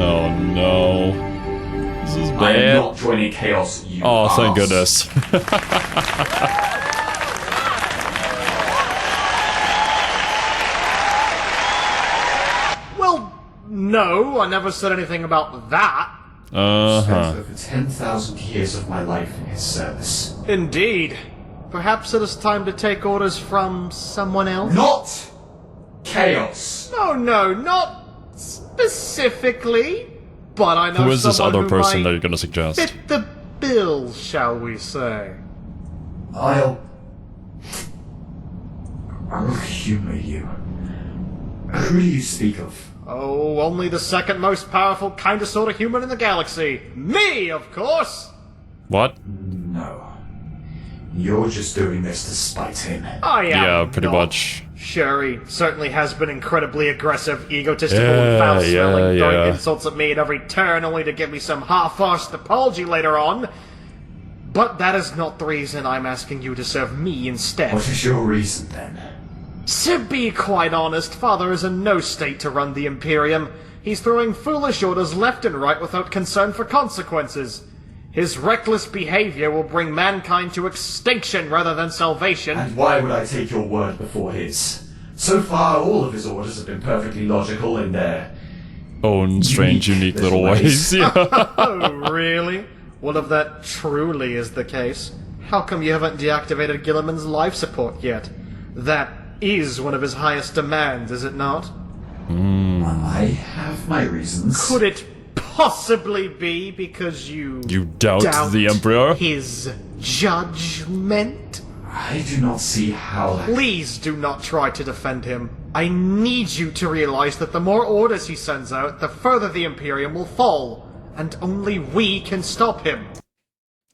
Oh no. This is bad. I'm not joining Chaos, you Oh, thank arse. goodness. Well, no, I never said anything about that. Spent over 10,000 years of my life in his service. Indeed. Perhaps it is time to take orders from someone else? Not Chaos! No, not specifically. But I know Who is this someone other who person might that you're gonna suggest? fit the bill, shall we say. I'll humor you. Who do you speak of? Oh, only the second most powerful kind of sort of human in the galaxy. Me, of course! What? No. You're just doing this to spite him. I am Yeah, pretty not. much. Sure, he certainly has been incredibly aggressive, egotistical, Yeah, and foul-smelling, throwing yeah. insults at me at every turn only to give me some half-arsed apology later on. But that is not the reason I'm asking you to serve me instead. What is your reason, then? To be quite honest, Father is in no state to run the Imperium. He's throwing foolish orders left and right without concern for consequences. His reckless behavior will bring mankind to extinction rather than salvation. And why would I take your word before his? So far, all of his orders have been perfectly logical in their Own strange, unique little ways. Yeah. Oh, really? Well, if that truly is the case, how come you haven't deactivated Gilliman's life support yet? That is one of his highest demands, is it not? I have my reasons. Could it possibly be because you doubt the Emperor? his judgment? I do not see how that... Please do not try to defend him. I need you to realize that the more orders he sends out, the further the Imperium will fall, and only we can stop him.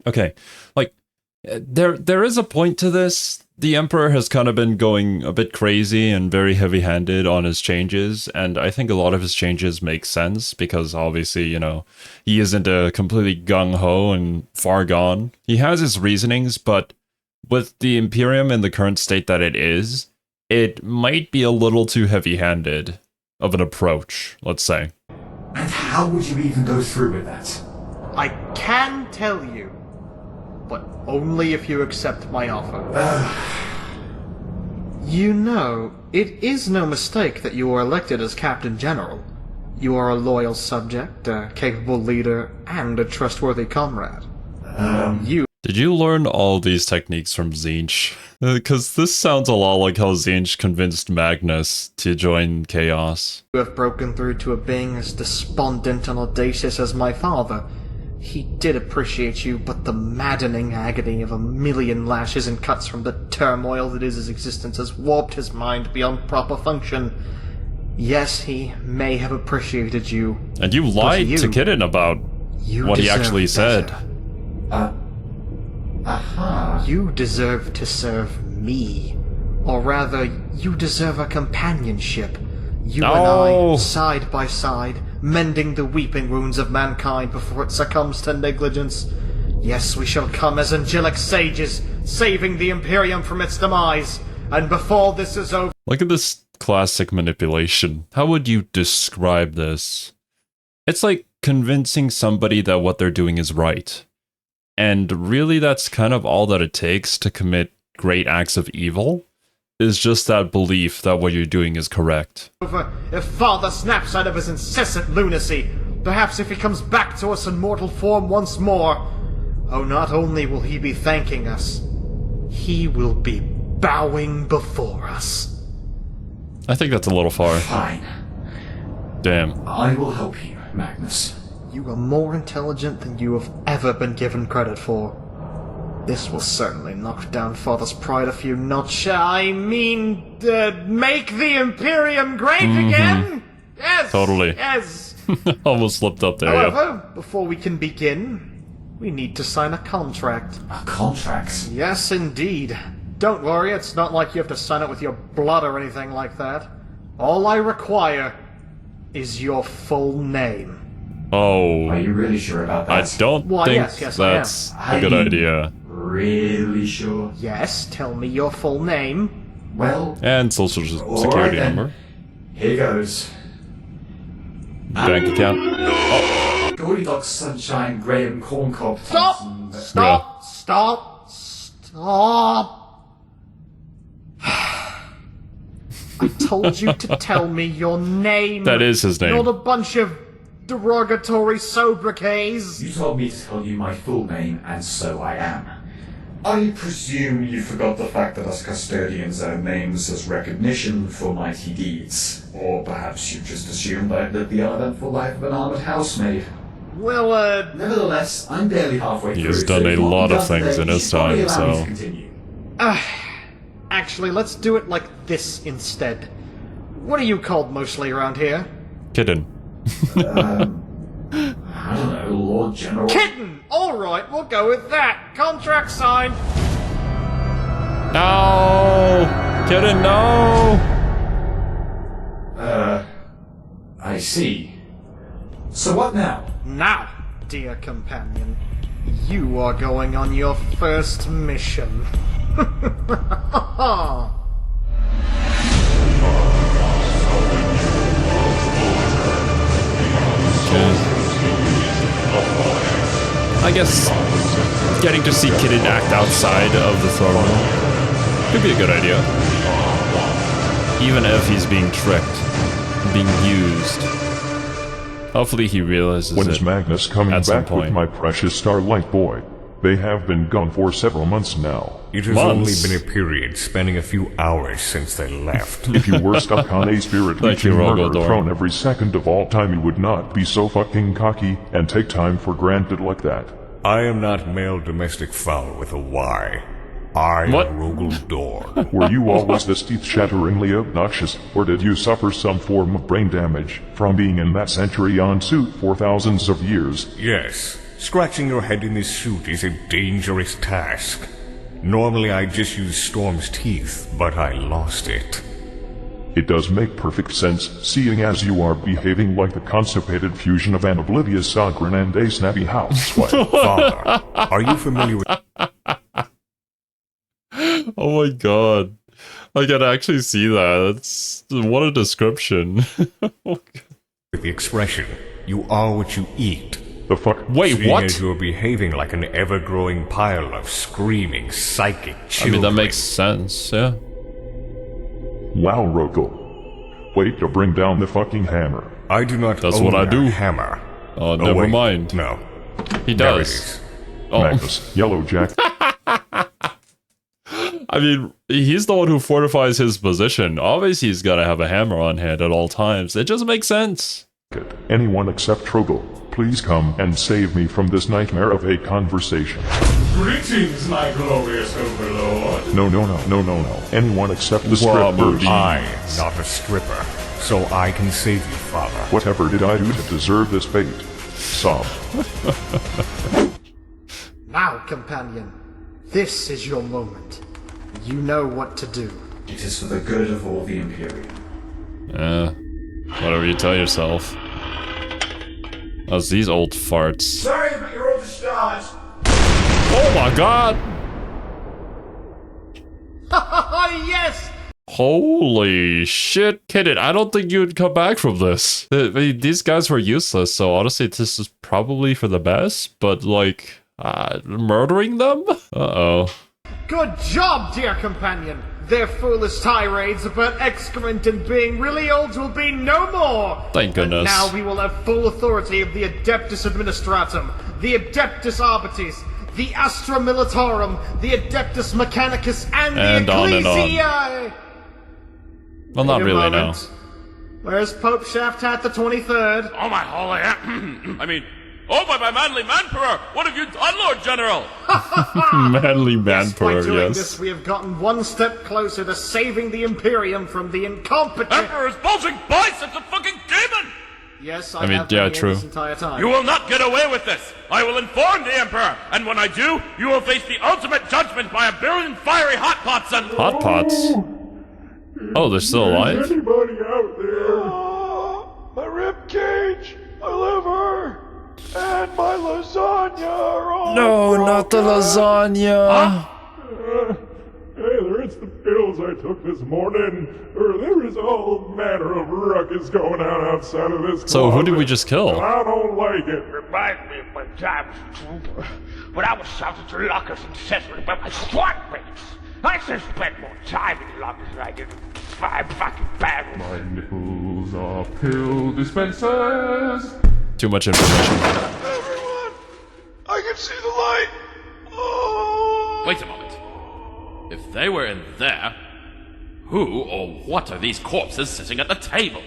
Okay, like, there is a point to this. The Emperor has kind of been going a bit crazy and very heavy-handed on his changes, and I think a lot of his changes make sense, because obviously, you know, he isn't a completely gung-ho and far gone. He has his reasonings, but with the Imperium in the current state that it is, it might be a little too heavy-handed of an approach, let's say. And how would you even go through with that? I can tell you, but only if you accept my offer. You know, it is no mistake that you were elected as Captain General. You are a loyal subject, a capable leader, and a trustworthy comrade. Did you learn all these techniques from Zinch? Because this sounds a lot like how Zinch convinced Magnus to join Chaos. You have broken through to a being as despondent and audacious as my father. He did appreciate you, but the maddening agony of a million lashes and cuts from the turmoil that is his existence has warped his mind beyond proper function. Yes, he may have appreciated you. And you lied to Kitten about what he actually said. You deserve to serve me. Or rather, you deserve a companionship. You and I, side by side, mending the weeping wounds of mankind before it succumbs to negligence. Yes, we shall come as angelic sages, saving the Imperium from its demise. And before this is over... Look at this classic manipulation. How would you describe this? It's like convincing somebody that what they're doing is right. And really, that's kind of all that it takes to commit great acts of evil, is just that belief that what you're doing is correct. If Father snaps out of his incessant lunacy, perhaps if he comes back to us in mortal form once more, oh, not only will he be thanking us, he will be bowing before us. I think that's a little far. Fine. Damn. I will help you, Magnus. You are more intelligent than you have ever been given credit for. This will certainly knock down Father's pride a few notches. I mean, make the Imperium great again? Yes! Totally. Yes! Almost slipped up there, However, before we can begin, we need to sign a contract. A contract? Yes, indeed. Don't worry, it's not like you have to sign it with your blood or anything like that. All I require is your full name. Oh, Are you really sure about that? I don't think yes, that's I a good am. idea. Really sure? Yes, tell me your full name. Well, And social security alright then. number. Here goes. bank account. Goldilocks, Sunshine, Graham, Corncob, Stop! Thompson... Stop! Stop! Stop! I told you to tell me your name. That is his name. Not a bunch of derogatory sobriquets. You told me to tell you my full name, and so I am. I presume you forgot the fact that us custodians own names as recognition for mighty deeds. Or perhaps you just assumed I'd lived the uneventful life of an armored housemaid. Well, Nevertheless, I'm barely halfway through. He has done a lot of things in his time, so... Actually, let's do it like this instead. What are you called mostly around here? Kitten. I don't know, Lord General... Kitten! Alright, we'll go with that. Contract signed. No! Kitten, no! I see. So what now? Now, dear companion, you are going on your first mission. I guess getting to see Kitten act outside of the throne room could be a good idea. Even if he's being tricked, being used. Hopefully he realizes When it is Magnus coming at some back with point. my precious Starlight boy? They have been gone for several months now. It has only been a period spanning a few hours since they left. If you were stuck on a spirit Thank you, leeching murder Rogaldor. throne every second of all time, you would not be so fucking cocky and take time for granted like that. I am not male domestic fowl with a Y. I What? am Rogaldor. Were you always this teeth-shatteringly obnoxious, or did you suffer some form of brain damage from being in that Centurion suit for thousands of years? Yes, scratching your head in this suit is a dangerous task. Normally I just use Storm's teeth, but I lost it. It does make perfect sense, seeing as you are behaving like the constipated fusion of an oblivious Sogren and a snappy housewife. Father, are you familiar with Oh my god. I can actually see that. That's what a description. the expression, you are what you eat? The fuck? Wait, Seeing what? as you're behaving like an ever-growing pile of screaming psychic I children. mean, that makes sense, yeah. Wow, Rogel. Wait to bring down the fucking hammer. I do not That's own what I a do. hammer. Oh, never wait, mind. No. He There it does. is. Oh. Magnus, Yellow Jack. I mean, he's the one who fortifies his position. Obviously, he's gotta have a hammer on hand at all times. It just makes sense. Anyone except Trogel, please come and save me from this nightmare of a conversation. Greetings, my glorious overlord. No. Anyone except the Wow, strip movie. first. I am not a stripper, so I can save you, Father. Whatever did I do to deserve this fate? Sob. Now, companion, this is your moment. You know what to do. It is for the good of all the Imperium. Whatever you tell yourself. How's these old farts? Sorry, but you're all discharged. Oh my god! Yes! Holy shit, Kitten, I don't think you'd come back from this. These guys were useless, so honestly, this is probably for the best, but like, murdering them? Uh-oh. Good job, dear companion. Their foolish tirades about excrement and being really old will be no more. Thank goodness. And now we will have full authority of the Adeptus Administratum, the Adeptus Arbitis, the Astra Militarum, the Adeptus Mechanicus, and the on and on. Ecclesiae. Well, not Wait a really, no. moment. Where's Pope Shaftat the 23rd? Oh my holy... Oh my manly manperer! What have you done, Lord General? Manly By manpower, doing yes. this, we have gotten one step closer to saving the Imperium from the incompetent... Emperor's bulging biceps, a fucking demon! Yes, I mean, have yeah, been here true. this entire time. You will not get away with this! I will inform the Emperor, and when I do, you will face the ultimate judgment by a billion fiery hot pots and... Hot pots? Oh, they're still alive? Anybody out there? My rib cage, my liver, and my lasagna are all No, not the lasagna! Hey, there, it's the pills pills I took this morning, or there is all manner of ruckus going on outside of this So who did we closet, just kill? and I don't like it. Reminds me of my time as a trooper, when I was shouted to lockers incessantly by my squad mates. I should spend more time in lockers than I did in 5 fucking battles. My nipples are pill dispensers. Too much information. Everyone, I can see the light. Oh. Wait a moment. If they were in there, who or what are these corpses sitting at the table?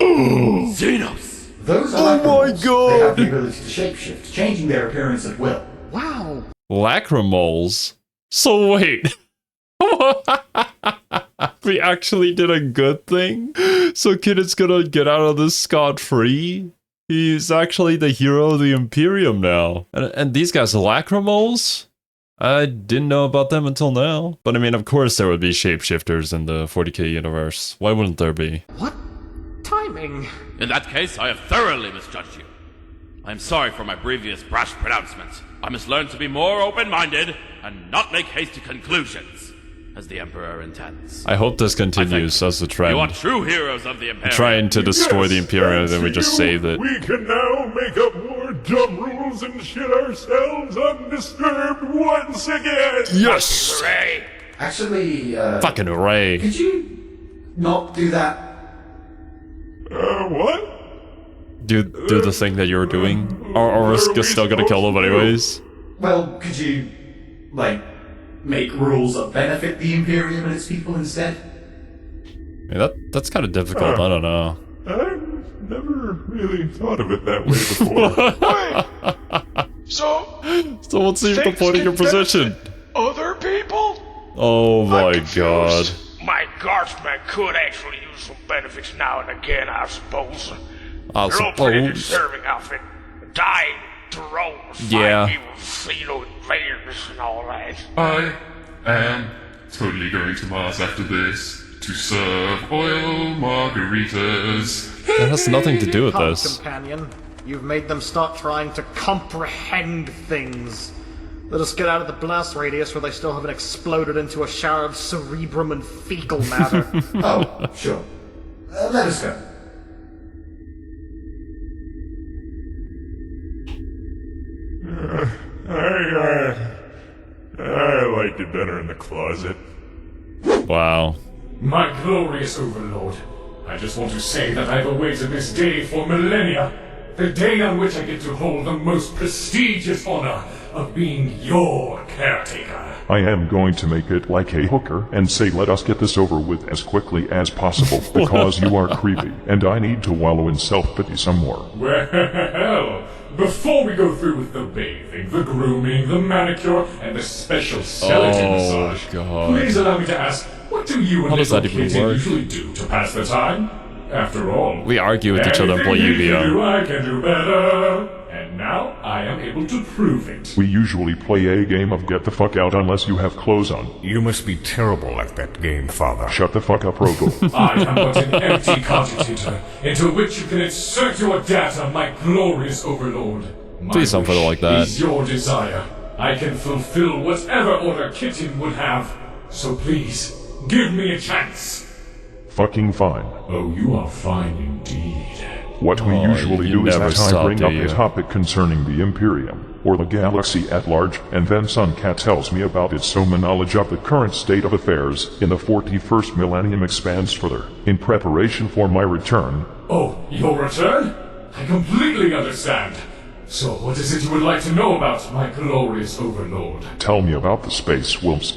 Xenos! Those are my lacrimals. God. They have the ability to shapeshift, changing their appearance at will. Wow. Lacrimoles? So wait. We actually did a good thing? So Kid is gonna get out of this scot-free? He's actually the hero of the Imperium now. And these guys are lacrimoles? I didn't know about them until now. But I mean, of course there would be shapeshifters in the 40k universe. Why wouldn't there be? What timing? In that case, I have thoroughly misjudged you. I am sorry for my previous brash pronouncements. I must learn to be more open-minded and not make hasty conclusions, as the Emperor intends. I hope this continues as a trend. You are true heroes of the Imperium. Trying to destroy the Imperium, then we just you. saved it. We can now make up more dumb rules and shit ourselves undisturbed once again. Yes! Hooray! Actually, Fucking hooray. could you not do that? What? Do the thing that you're doing? Or we're still gonna kill them anyways? Well, could you, like, make rules that benefit the Imperium and its people instead? I mean, that's kind of difficult, I don't know. I've never really thought of it that way before. So, So what's the point of your position? other people? Oh my god. My guardsmen could actually use some benefits now and again, I suppose. I They're all pretty suppose. deserving of it. Dying thrones, Yeah. fighting evil Xeno invaders and all that. I am totally going to Mars after this to serve oil margaritas. That has nothing to do with Come, this. companion. You've made them start trying to comprehend things. Let us get out of the blast radius where they still haven't exploded into a shower of cerebrum and fecal matter. Oh, sure. Let us go. I liked it better in the closet. Wow. My glorious overlord, I just want to say that I've awaited this day for millennia. The day on which I get to hold the most prestigious honor of being your caretaker. I am going to make it like a hooker and say let us get this over with as quickly as possible because you are creepy and I need to wallow in self-pity some more. Well, before we go through with the bathing, the grooming, the manicure, and the special skeleton Oh, massage, God. please allow me to ask, what do you and How does little that even Kitty work? usually do to pass the time? After all, We argue with each other and play anything you can do, Yu-Gi-Oh! I can do better. And now I am able to prove it. We usually play a game of get the fuck out unless you have clothes on. You must be terrible at that game, Father. Shut the fuck up, Rogel. I am but an empty cogitator into which you can insert your data, my glorious overlord. My Please don't put it wish like that. is your desire. I can fulfill whatever order Kitten would have. So please, give me a chance. Fucking fine. Oh, you are fine indeed. What we usually you do is never that I stop, bring do up you? a topic concerning the Imperium, or the galaxy at large, and then Suncat tells me about it so my knowledge of the current state of affairs in the 41st millennium expands further. In preparation for my return, Oh, your return? I completely understand. So what is it you would like to know about, my glorious overlord? tell me about the space wolves.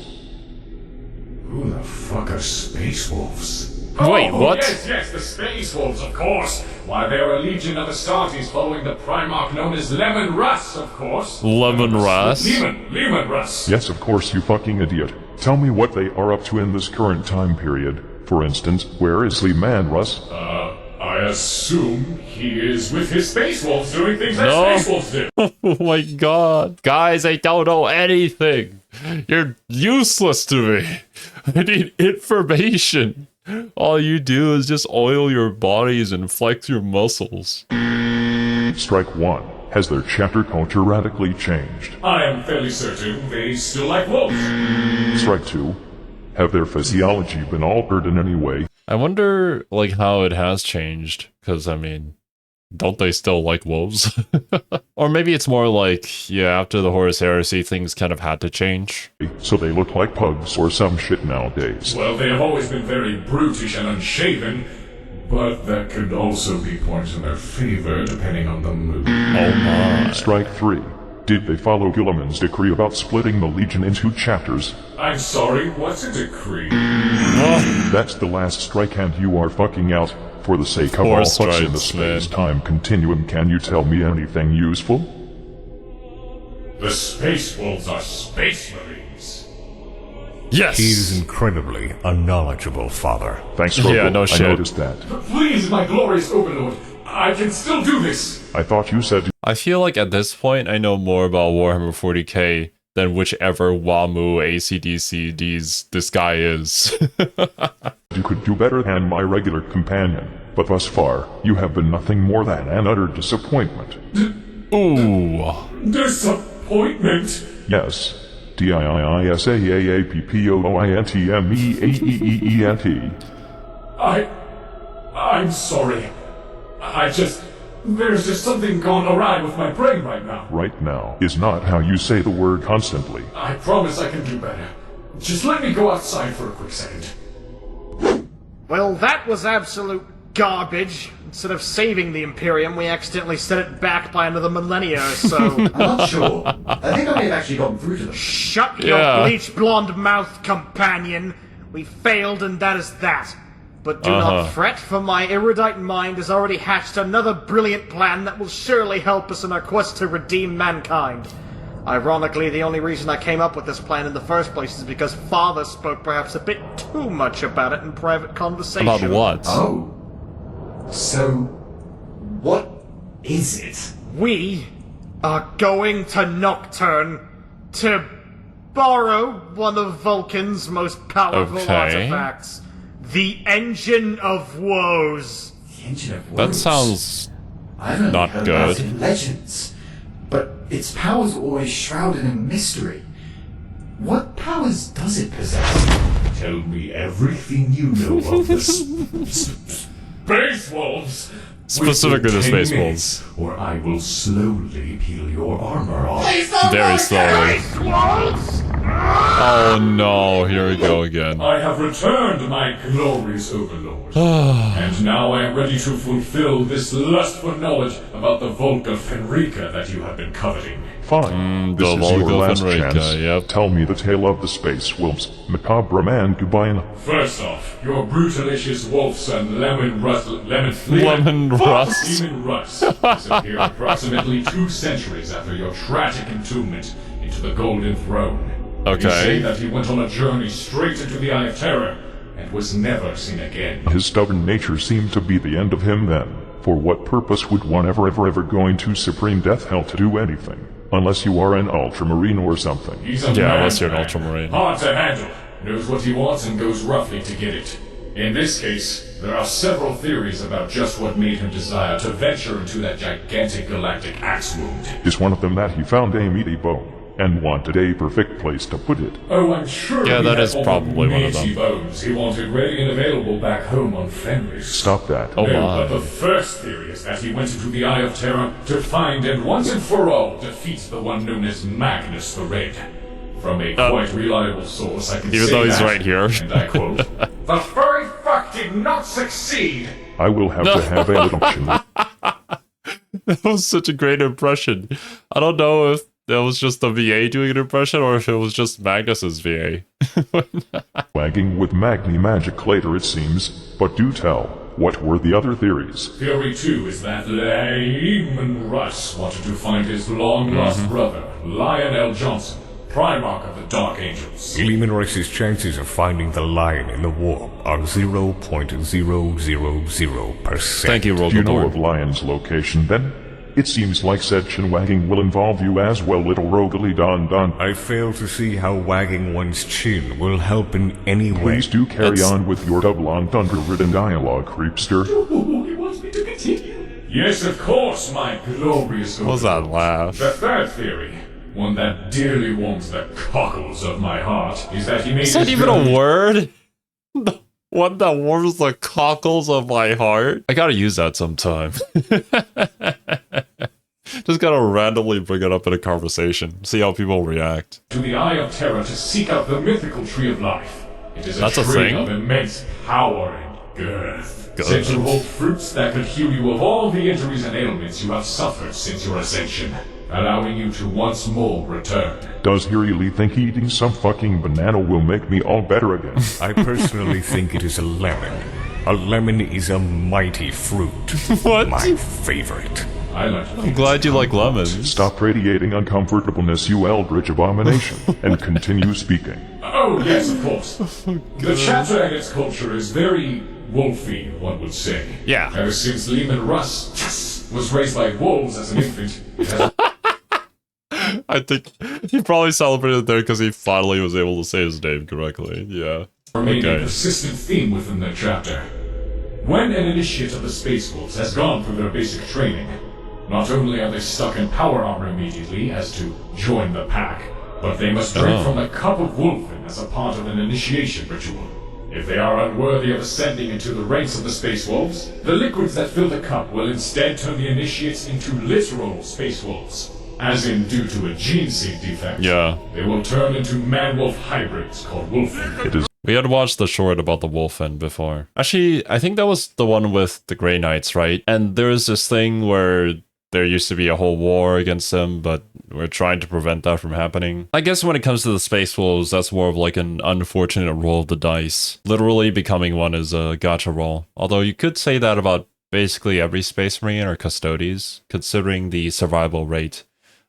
Who the fuck are space wolves? Wait, Oh, what? Yes, the space wolves, of course. Why, they're a legion of Astartes following the Primarch known as Lemon Russ, of course. Lemon Russ? Lemon Russ. Yes, of course, you fucking idiot. Tell me what they are up to in this current time period. For instance, where is Lee Man Russ? I assume he is with his space wolves doing things that No. space wolves do. Oh my god. Guys, I don't know anything. You're useless to me. I need information. All you do is just oil your bodies and flex your muscles. Strike one. has their chapter culture radically changed? I am fairly certain they still like wolves. Strike 2. Have their physiology been altered in any way? I wonder, like, how it has changed, because, I mean, don't they still like wolves? Or maybe it's more like, yeah, after the Horus Heresy, things kind of had to change. So they look like pugs or some shit nowadays. Well, they have always been very brutish and unshaven, but that could also be points in their favor, depending on the mood. Oh my. Strike 3. Did they follow Guilliman's decree about splitting the Legion into chapters? I'm sorry, what's a decree? That's the last strike and you are fucking out. For the sake of Four all fucks in the strikes, space-time continuum, can you tell me anything useful? The Space Wolves are Space Marines. Yes! He is incredibly unknowledgeable, Father. Thanks, Robo. Yeah, no shit. I noticed that. Please, my glorious overlord, I can still do this! I thought you said I feel like at this point, I know more about Warhammer 40k than whichever WAMU ACDCDs this guy is. you could do better than my regular companion, but thus far, you have been nothing more than an utter disappointment. Ooh. Disappointment? Yes. DIISAAAPPOOINTMEAEEENT. I'm sorry. There's just something gone awry with my brain right now. Right now is not how you say the word constantly. I promise I can do better. Just let me go outside for a quick second. Well, that was absolute garbage. Instead of saving the Imperium, we accidentally set it back by another millennia or so. I'm not sure. I think I may have actually gotten through to them. Shut your bleach blonde mouth, companion. We failed and that is that. But do not fret, for my erudite mind has already hatched another brilliant plan that will surely help us in our quest to redeem mankind. Ironically, the only reason I came up with this plan in the first place is because Father spoke perhaps a bit too much about it in private conversation. About what? Oh. So, what is it? We are going to Nocturne to borrow one of Vulcan's most powerful artifacts. The Engine of Woes. The Engine of Woes? That sounds I've only not heard good. about it in legends, but its powers are always shrouded in mystery. What powers does it possess? Tell me everything you know of the Space Wolves. Specifically the Space Wolves. Or I will slowly peel your armor off. Very slowly. Oh no, here we go again. I have returned, my glorious overlord. And now I am ready to fulfill this lust for knowledge about the Volk of Fenrica that you have been coveting. Fine. This the is your Volk of last Fenrica, chance. yep. Tell me the tale of the Space Wolves, Macabre Man Gubine. First off, your brutalicious wolf son Lemon Russ disappeared approximately 2 centuries after your tragic entombment into the Golden Throne. Okay. You say that he went on a journey straight into the Eye of Terror and was never seen again. His stubborn nature seemed to be the end of him then. For what purpose would one ever go into Supreme Death Hell to do anything? Unless you are an Ultramarine or something. He's a unless you're an madman, Ultramarine. hard to handle, knows what he wants and goes roughly to get it. In this case, there are several theories about just what made him desire to venture into that gigantic galactic axe wound. Is one of them that he found a meaty bone, and wanted a perfect place to put it? Oh, I'm sure Yeah, he that had is all probably the one of meaty them. bones he wanted ready and available back home on Fenris. Stop that. Oh No, my. but the first theory is that he went into the Eye of Terror to find and once and for all defeat the one known as Magnus the Red. From a quite reliable source, I can even say though he's that, right here. and I quote, "The furry fuck did not succeed." I will have to have a reduction. That was such a great impression. I don't know if that was just the VA doing an impression or if it was just Magnus's VA. Wagging with Magni magic later, it seems. But do tell, what were the other theories? Theory 2 is that Layman Russ wanted to find his long-lost brother, Lionel Johnson, Primarch of the Dark Angels. Lehman Rice's chances of finding the lion in the warp are 0.000%. Thank you, Do you know of Roboborn. Lion's location then? It seems like said chin wagging will involve you as well, little roguely Don. I fail to see how wagging one's chin will help in any way. Please do carry That's- on with your double entendre-ridden dialogue, creepster. Oh, he wants me to continue. Yes, of course, my glorious What's that overlord. laugh? The third theory, one that dearly warms the cockles of my heart, is that he made Is that his even journey- a word? The one that warms the cockles of my heart? I gotta use that sometime. Just gotta randomly bring it up in a conversation. See how people react. to the Eye of Terror to seek out the mythical Tree of Life. It is That's a tree thing? of immense power and girth. Girth. Said to hold fruits that could heal you of all the injuries and ailments you have suffered since your ascension, allowing you to once more return. Does he really think eating some fucking banana will make me all better again? I personally think it is a lemon. A lemon is a mighty fruit. What? My favorite. I like I'm glad you like lemons. Stop radiating uncomfortableness, you eldritch abomination, and continue speaking. Oh, yes, of course. The chapter and its culture is very wolfy, one would say. Yeah. Ever since Lehman Russ was raised by wolves as an infant, it has I think he probably celebrated there because he finally was able to say his name correctly. Yeah. remained a Okay. persistent theme within their chapter. When an initiate of the Space Wolves has gone through their basic training, not only are they stuck in power armor immediately as to join the pack, but they must drink from the cup of Wolfen as a part of an initiation ritual. If they are unworthy of ascending into the ranks of the Space Wolves, the liquids that fill the cup will instead turn the initiates into literal Space Wolves. As in, due to a gene seed defect, Yeah. they will turn into man-wolf hybrids called Wolfen. It is We had watched the short about the Wolfen before. Actually, I think that was the one with the Grey Knights, right? And there was this thing where there used to be a whole war against them, but we're trying to prevent that from happening. I guess when it comes to the Space Wolves, that's more of like an unfortunate roll of the dice. Literally becoming one is a gacha roll. Although you could say that about basically every Space Marine or Custodes, considering the survival rate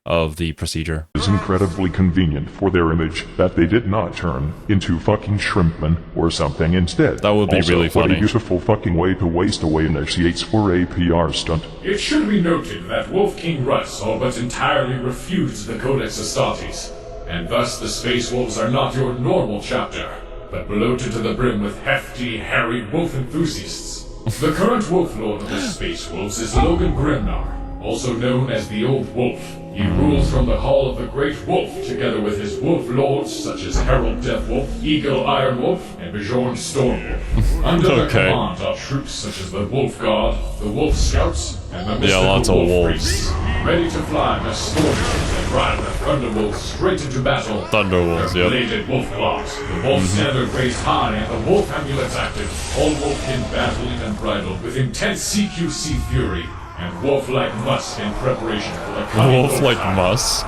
of the procedure. incredibly convenient for their image that they did not turn into fucking shrimpmen or something instead. That would be Also, really what funny. a beautiful fucking way to waste away initiates for a PR stunt. It should be noted that Wolf King Russ all but entirely refused the Codex Astartes, and thus the Space Wolves are not your normal chapter, but bloated to the brim with hefty, hairy wolf enthusiasts. The current Wolf Lord of the Space Wolves is Logan Grimnar, also known as the Old Wolf. He rules from the Hall of the Great Wolf, together with his wolf lords such as Herald Deathwolf, Eagle Iron Wolf, and Bjorn Stormwolf. Under their Okay. command are troops such as the Wolf Guard, the Wolf Scouts, and the mystical lots of Wolf wolves. Priests. Ready to fly the Stormwolves and ride the Thunderwolves straight into battle. Thunderwolves, Their yep. bladed wolf claws, the wolf standard raised high, and the wolf amulets active. All wolfkin battling and bridled with intense CQC fury and wolf-like musk in preparation for the coming Wolf like time. Musk.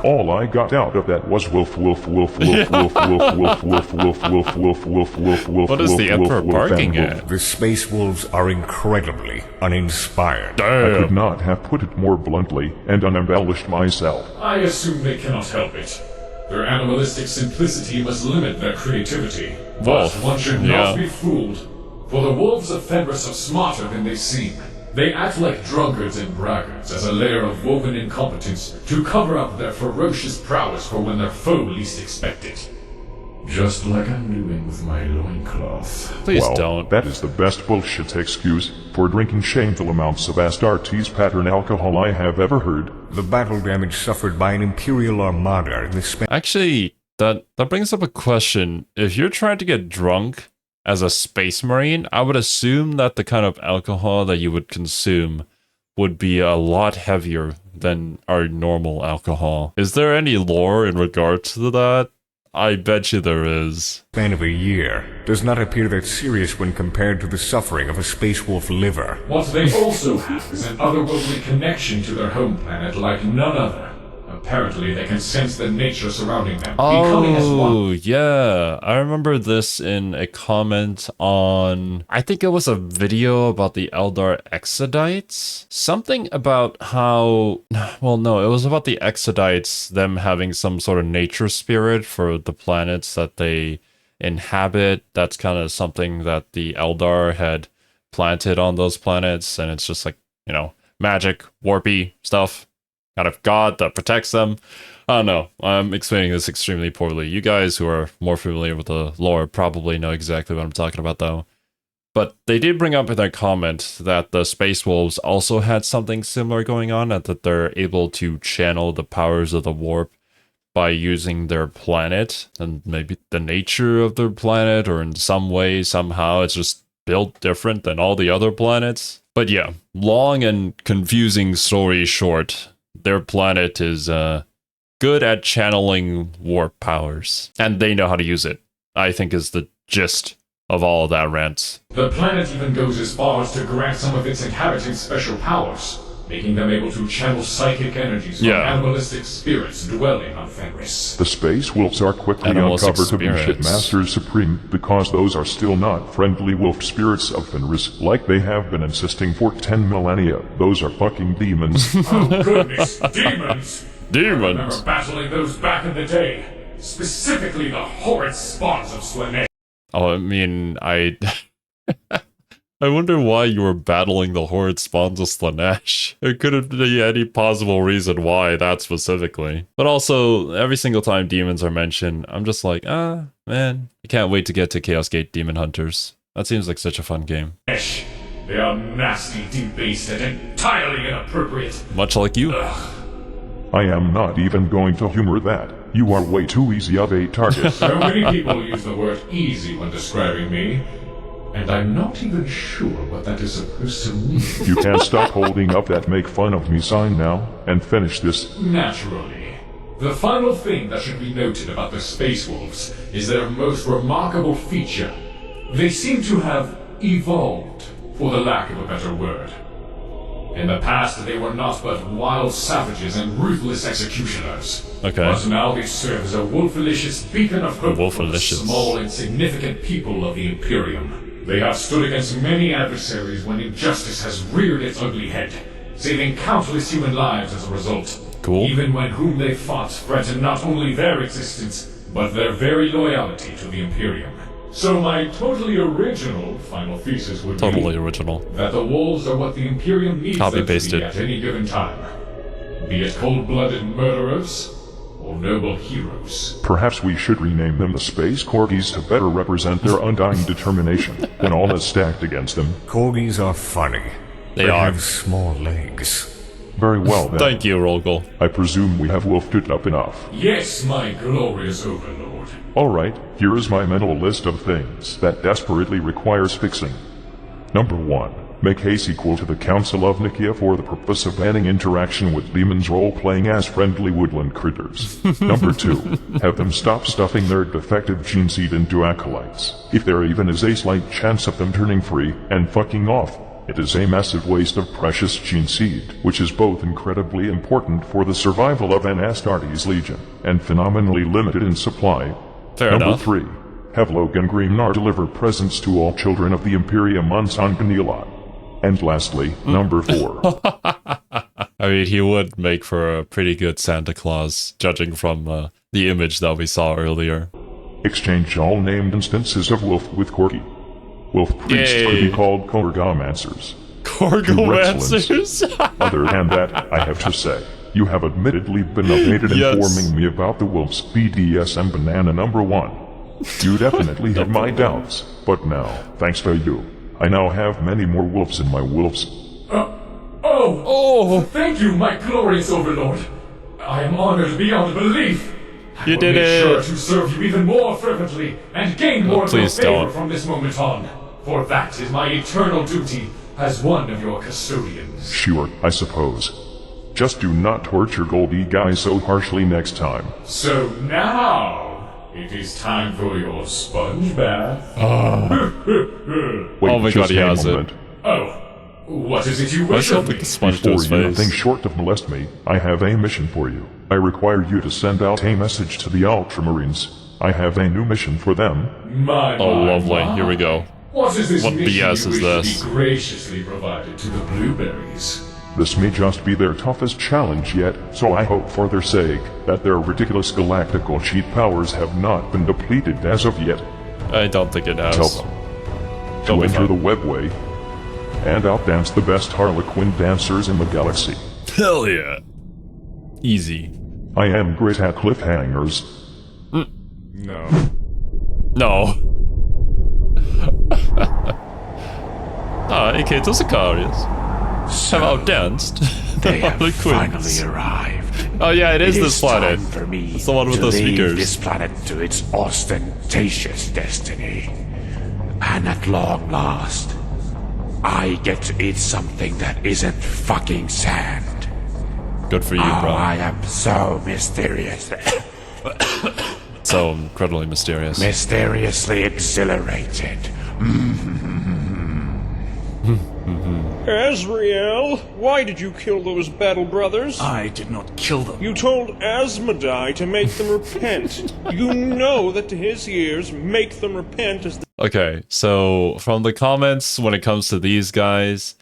All I got out of that was wolf, wolf, wolf, wolf, wolf, wolf, wolf, wolf, wolf, wolf, wolf, wolf, wolf, wolf. What is the wolf, Emperor wolf, barking and wolf. at? The Space Wolves are incredibly uninspired. I could Damn. not have put it more bluntly and unembellished myself. I assume they cannot help it. Their animalistic simplicity must limit their creativity. Wolf, But one should yeah. not be fooled, for the wolves of Fenris are smarter than they seem. They act like drunkards and braggarts as a layer of woven incompetence to cover up their ferocious prowess for when their foe least expect it. Just like I'm doing with my loincloth. Please Well, don't. that is the best bullshit excuse for drinking shameful amounts of Astartes pattern alcohol I have ever heard. The battle damage suffered by an Imperial Armada in the Space Actually, that brings up a question. If you're trying to get drunk as a Space Marine, I would assume that the kind of alcohol that you would consume would be a lot heavier than our normal alcohol. Is there any lore in regard to that? I bet you there is. span of a year does not appear that serious when compared to the suffering of a Space Wolf liver. What they also have is an otherworldly connection to their home planet like none other. Apparently, they can sense the nature surrounding them, becoming as one. Oh, yeah. I remember this in a comment on, I think it was a video about the Eldar Exodites. Something about how, well, no, it was about the Exodites, them having some sort of nature spirit for the planets that they inhabit. That's kind of something that the Eldar had planted on those planets. And it's just like, you know, magic, warpy stuff. Kind of god that protects them. I don't know. I'm explaining this extremely poorly. You guys who are more familiar with the lore probably know exactly what I'm talking about, though. But they did bring up in their comment that the Space Wolves also had something similar going on, and that they're able to channel the powers of the warp by using their planet and maybe the nature of their planet, or in some way, somehow, it's just built different than all the other planets. But yeah, long and confusing story short, their planet is good at channeling warp powers, and they know how to use it, I think is the gist of all of that rant. The planet even goes as far as to grant some of its inhabitants special powers, making them able to channel psychic energies from animalistic spirits dwelling on Fenris. The Space Wolves are quickly uncovered to be Shipmasters Supreme, because those are still not friendly wolf spirits of Fenris, like they have been insisting for 10 millennia. Those are fucking demons. Oh goodness, demons! Demons! I remember battling those back in the day, specifically the horrid spawns of Slane. Oh, I mean, I wonder why you were battling the horrid spawns of Slanesh. There couldn't be any possible reason why that specifically. But also, every single time demons are mentioned, I'm just like, man, I can't wait to get to Chaos Gate Demon Hunters. That seems like such a fun game. They are nasty, debased, and entirely inappropriate. Much like you. I am not even going to humor that. You are way too easy of a target. So many people use the word easy when describing me, and I'm not even sure what that is supposed to mean. You can't stop holding up that make fun of me sign now, and finish this. Naturally. The final thing that should be noted about the Space Wolves is their most remarkable feature. They seem to have evolved, for the lack of a better word. In the past, they were not but wild savages and ruthless executioners. Okay. But now they serve as a wolfalicious beacon of hope for the Wolfalicious. small, insignificant people of the Imperium. They have stood against many adversaries when injustice has reared its ugly head, saving countless human lives as a result. Cool. Even when whom they fought threatened not only their existence, but their very loyalty to the Imperium. So my totally original final thesis would Totally be original. that the wolves are what the Imperium needs them to Copy-pasted. be at any given time. Be it cold-blooded murderers or noble heroes. Perhaps we should rename them the Space Corgis to better represent their undying determination when all is stacked against them. Corgis are funny. They are. have small legs. Very well then. Thank you, Rolgol. I presume we have wolfed it up enough. Yes, my glorious overlord. Alright, here is my mental list of things that desperately requires fixing. Number 1. Make a sequel to the Council of Nikia for the purpose of banning interaction with demons role-playing as friendly woodland critters. Number 2. Have them stop stuffing their defective gene seed into acolytes. If there even is a slight chance of them turning free and fucking off, it is a massive waste of precious gene seed, which is both incredibly important for the survival of an Astartes legion, and phenomenally limited in supply. Fair Number enough. 3. Have Logan Grimnar deliver presents to all children of the Imperium on Sanganila. And lastly, number 4. I mean, he would make for a pretty good Santa Claus, judging from the image that we saw earlier. Exchange all named instances of wolf with Corgi. Wolf priests could be called Korgomancers. Korgomancers? Other than that, I have to say, you have admittedly been evaded informing me about the wolves BDSM banana number 1. You definitely had my doubts, but now, thanks to you, I now have many more wolves in my wolves. Thank you, my glorious overlord. I am honored beyond belief. You did Make it. sure to serve you even more fervently and gain more of your please favor don't. from this moment on. For that is my eternal duty as one of your custodians. Sure, I suppose. Just do not torture Goldie guy so harshly next time. So now, it is time for your sponge bath. Wait, Oh my just God, he hang has a it. minute. Oh, what is it you I wish still of think me? the sponge to Before his you face. think short of molest me, I have a mission for you. I require you to send out a message to the Ultramarines. I have a new mission for them. My, Oh, my, lovely. my. Here we go. What is this What mission BS you is wish this? to be graciously provided to the blueberries? This may just be their toughest challenge yet, so I hope for their sake that their ridiculous galactical cheat powers have not been depleted as of yet. I don't think it has. Tell them Don't to be enter fun. the webway and outdance the best Harlequin dancers in the galaxy. Hell yeah. Easy. I am great at cliffhangers. No. No. AK to Sicarius. So, Have outdanced. they have The finally Queens. arrived. Oh yeah, it is this planet. Time for me It's the one with to the leave speakers. this planet to its ostentatious destiny. And at long last, I get to eat something that isn't fucking sand. Good for you, Oh, bro. I am so mysterious. So incredibly mysterious. Mysteriously exhilarated. Azrael, why did you kill those battle brothers? I did not kill them. You told Asmodai to make them repent. You know that to his ears, make them repent is the Okay, so from the comments when it comes to these guys,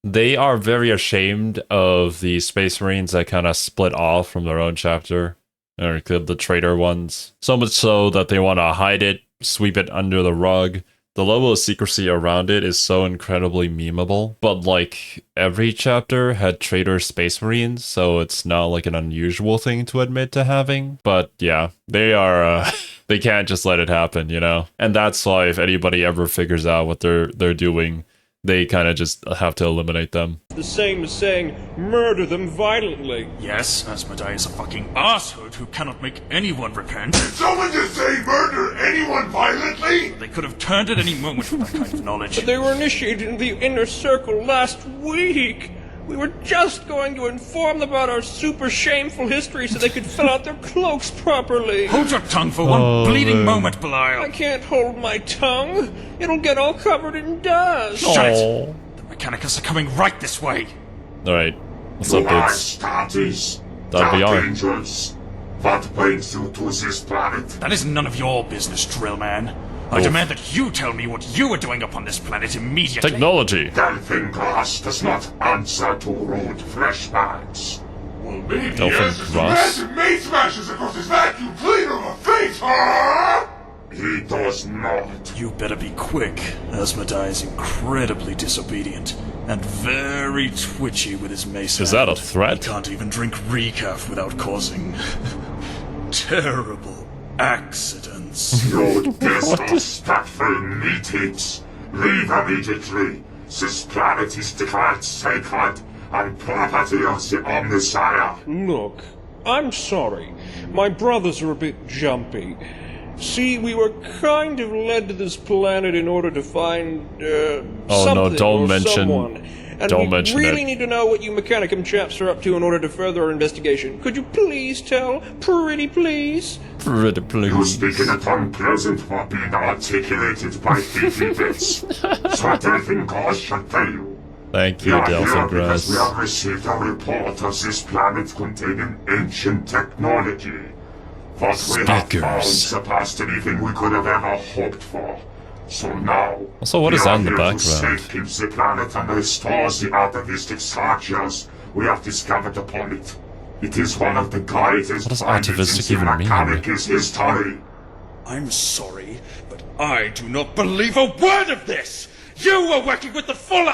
they are very ashamed of the Space Marines that kind of split off from their own chapter, or the traitor ones. So much so that they want to hide it, sweep it under the rug. The level of secrecy around it is so incredibly memeable, but like every chapter had traitor Space Marines, so it's not like an unusual thing to admit to having. But yeah, they are, they can't just let it happen, you know? And that's why if anybody ever figures out what they're doing, they kind of just have to eliminate them. same as saying, murder them violently. Yes, Asmodai is a fucking asshood who cannot make anyone repent. Someone just say murder anyone violently? They could have turned at any moment with that kind of knowledge. But they were initiated in the inner circle last week. We were just going to inform them about our super shameful history so they could fill out their cloaks properly. Hold your tongue for one bleeding moment, Belial. I can't hold my tongue. It'll get all covered in dust. Shut it! The Mechanicus are coming right this way. Alright, what's up, dudes? Status. That'll be on. Dangerous. What brings you to this planet? That is none of your business, Drillman. I demand that you tell me what you are doing upon this planet immediately. Technology! Delphin Glass does not answer to rude flashbacks. Well, maybe Delphin yes, as Glass? the massive meat smashes across his vacuum cleaner of a face, huh? He does not. You better be quick. Asmodai is incredibly disobedient and very twitchy with his mace. Is that a hand. threat? He can't even drink recaf without causing terrible accidents. You disrespectful meat heaps. Leave immediately. This planet is declared sacred and property of the Omnisire. Look, I'm sorry. My brothers are a bit jumpy. See, we were kind of led to this planet in order to find, Oh, no, something don't or mention- someone. And don't we mention really it. need to know what you Mechanicum chaps are up to in order to further our investigation. Could you please tell? Pretty please? Pretty You please. speak in a tongue pleasant for being articulated by beefy bits. So Delphin Glass should tell you. Thank We you, are here Delphin because we Grass. have received a report of this planet containing ancient technology. What we have found Speakers. surpassed anything we could have ever hoped for. So now, Also, what is we that are in the here to background? safekeep the planet and restore the atavistic structures we have discovered upon it. It is one of the greatest What does findings atavistic in even mean? Mechanicus history. I'm sorry, but I do not believe a word of this! You were working with the full...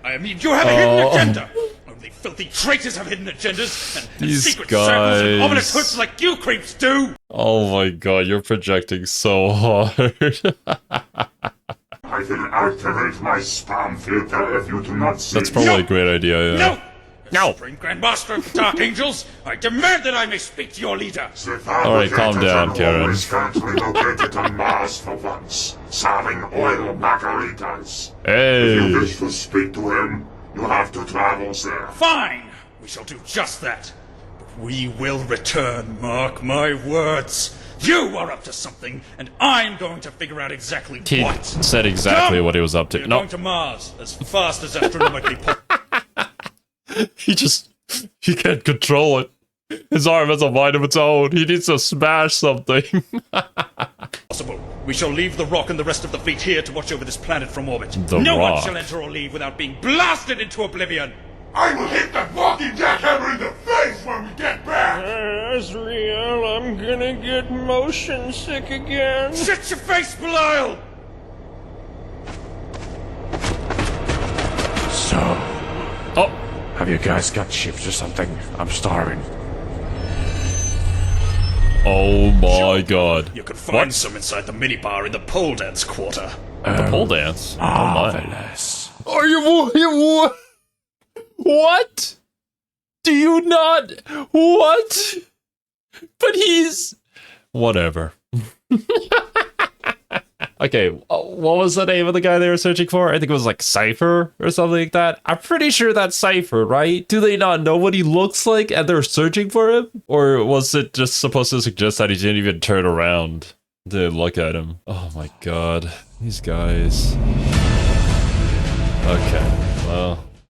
I mean, you have a hidden agenda! Only filthy traitors have hidden agendas, and These secret circles and guys. ominous hoods like you creeps do! Oh my god, you're projecting so hard. I will activate my spam filter if you do not see. That's probably a great idea, yeah. No! No! Supreme Grand Master of the Dark Angels, I demand that I may speak to your leader! Alright, calm down, Karen. Always currently located on Mars for once, serving oil margaritas. If you Hey! wish to speak to him, you have to travel there. Fine! We shall do just that. But we will return, mark my words. You are up to something, and I'm going to figure out exactly He what. said exactly Come! what he was up to. We're No, going to Mars as fast as astronomically he can't control it. His arm has a mind of its own. He needs to smash something. possible. We shall leave the Rock and the rest of the fleet here to watch over this planet from orbit. The no Rock. one shall enter or leave without being blasted into oblivion. I will hit that walking jackhammer in the face when we get back! Azrael, I'm gonna get motion sick again. Shut your face, Belial! So, Oh, have you guys got shifts or something? I'm starving. oh my god. You can find What? some inside the minibar in the pole dance quarter. The pole dance? Oh my. Marvelous. Are you what? Do you not? What? But he's... Whatever. Okay, what was the name of the guy they were searching for? I think it was like Cypher or something like that. I'm pretty sure that's Cypher, right? Do they not know what he looks like and they're searching for him? Or was it just supposed to suggest that he didn't even turn around to look at him? Oh my god, these guys. Okay, well...